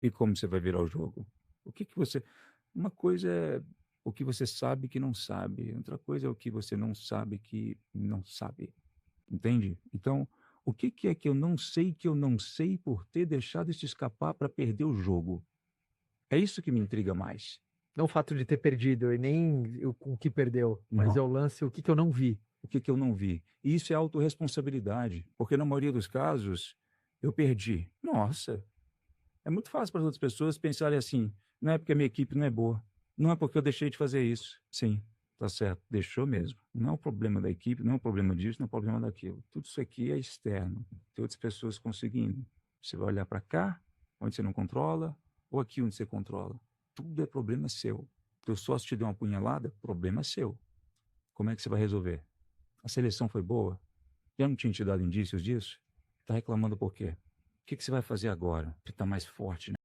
E como você vai virar o jogo? O que que você Uma coisa é o que você sabe que não sabe, outra coisa é o que você não sabe que não sabe, entende? Então, o que que é que eu não sei por ter deixado isso escapar para perder o jogo? É isso que me intriga mais. Não o fato de ter perdido e nem o que perdeu, mas é Não. o lance, o que eu não vi. O que que eu não vi? E isso é autorresponsabilidade, porque na maioria dos casos, eu perdi. Nossa, é muito fácil para as outras pessoas pensarem assim: "Não é porque a minha equipe não é boa, não é porque eu deixei de fazer isso". Sim, tá certo, deixou mesmo. Não é o problema da equipe, não é o problema disso, não é o problema daquilo. Tudo isso aqui é externo, tem outras pessoas conseguindo. Você vai olhar para cá, onde você não controla, ou aqui onde você controla. Tudo é problema seu. Teu sócio te deu uma punhalada, problema seu. Como é que você vai resolver? A seleção foi boa? Já não tinha te dado indícios disso? Tá reclamando por quê? O que que você vai fazer agora? Que tá mais forte, né?